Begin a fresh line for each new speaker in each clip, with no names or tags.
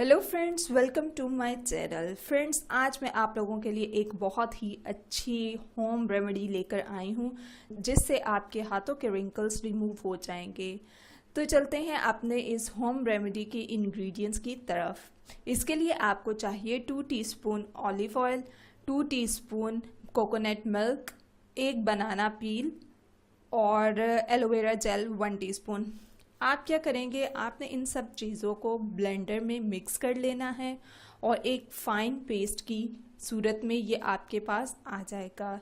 Hello friends, welcome to my channel. Friends, आज मैं आप लोगों के लिए एक बहुत ही अच्छी होम रेमेडी लेकर आई हूँ जिससे आपके हाथों के रिंकल्स रिमूव हो जाएंगे। तो चलते हैं अपने इस होम रेमेडी के इंग्रेडिएंट्स की तरफ। इसके लिए आपको चाहिए 2 teaspoon olive oil, 2 teaspoon coconut milk, एक बनाना पील और एलोवेरा जेल 1 टीस्पून। आप क्या करेंगे, आपने इन सब चीज़ों को ब्लेंडर में मिक्स कर लेना है और एक फाइन पेस्ट की सूरत में ये आपके पास आ जाएगा।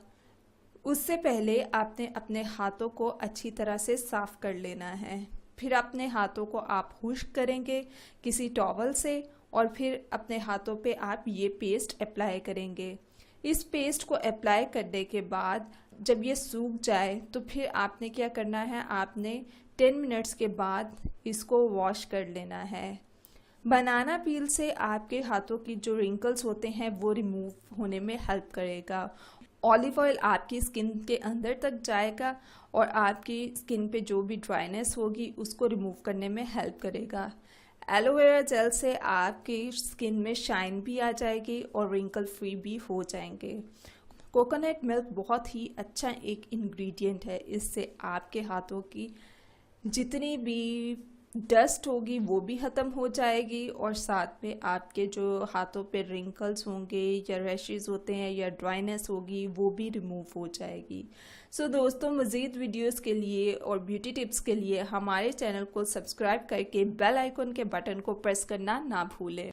उससे पहले आपने अपने हाथों को अच्छी तरह से साफ कर लेना है। फिर अपने हाथों को आप खुश्क करेंगे किसी टॉवल से और फिर अपने हाथों पे आप ये पेस्ट अप्लाई करेंगे। इस पेस्ट को अप्लाई करने के बाद जब ये सूख जाए तो फिर आपने क्या करना है, आपने 10 मिनट्स के बाद इसको वॉश कर लेना है। बनाना पील से आपके हाथों की जो रिंकल्स होते हैं वो रिमूव होने में हेल्प करेगा। ऑलिव ऑयल आपकी स्किन के अंदर तक जाएगा और आपकी स्किन पे जो भी ड्राइनेस होगी उसको रिमूव करने में हेल्प करेगा। एलोवेरा जेल से आपकी स्किन में शाइन भी आ जाएगी और रिंकल फ्री भी हो जाएंगे। कोकोनट मिल्क बहुत ही अच्छा एक इंग्रेडिएंट है, इससे आपके हाथों की जितनी भी डस्ट होगी वो भी ख़त्म हो जाएगी और साथ में आपके जो हाथों पे रिंकल्स होंगे या रैशेस होते हैं या ड्राइनेस होगी वो भी रिमूव हो जाएगी। सो दोस्तों, मज़ीद वीडियोस के लिए और ब्यूटी टिप्स के लिए हमारे चैनल को सब्सक्राइब करके बेल आइकन के बटन को प्रेस करना ना भूलें।